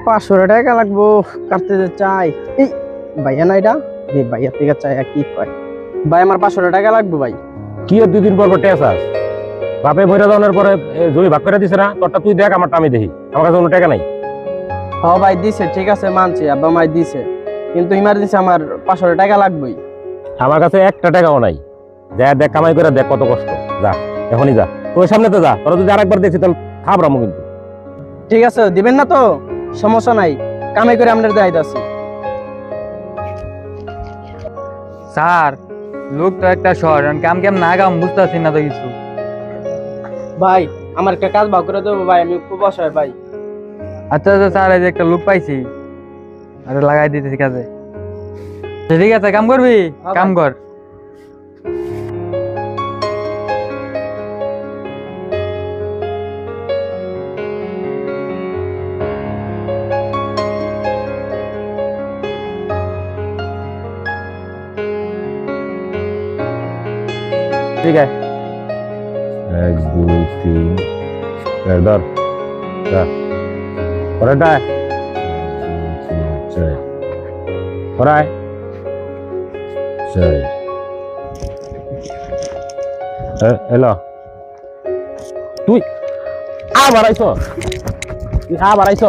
500 টাকা লাগবো কাটতে যে চাই। এই ভাইয়া না এটা ভাইয়া থেকে চাই কি কয় ভাই আমার 500 টাকা লাগবে ভাই। কি আর 2 দিন পর টেস আস বাপে বইরা যাওয়ার পরে জমি ভাগ করে দিছে না, তোরটা তুই দেখ আমারটা আমি দেখি, আমার কাছে কোনো টাকা নাই। হ্যাঁ ভাই দিছে, ঠিক আছে মানছি, আব্বা মাই দিছে, কিন্তু ইমার্জেন্সি আমার 500 টাকা লাগবেই। আমার কাছে একটা টাকাও নাই। যা দেখ, কামাই করে দেখ কত কষ্ট। যা এখনই যা, তোর সামনে তো যা, তোরা যদি আরেকবার দেখছি তাহলে খাবরামো কিন্তু। ঠিক আছে দিবেন না তো, সমস্যা নাই, কামাই করে আপনার দেখাই যাচ্ছি। স্যার লোক তো একটা শহর, কাম কাম না কাম বুঝতেছি না তো কিছু। ভাই আমার একটা কাজ ভাগ করে দেবো ভাই, আমি খুব অসহায় ভাই। আচ্ছা আচ্ছা স্যার, এই যে একটা লোক পাইছি, আরে লাগাই দিতেছি কাজে। ঠিক আছে কাম করবি, হ্যাঁ কাম ভাই। কর। ঠিক আছে, 1 2 3 ধর যা পরেরটা পড়ায় এলো। তুই আবার আইছ, তুই আবার আইছ।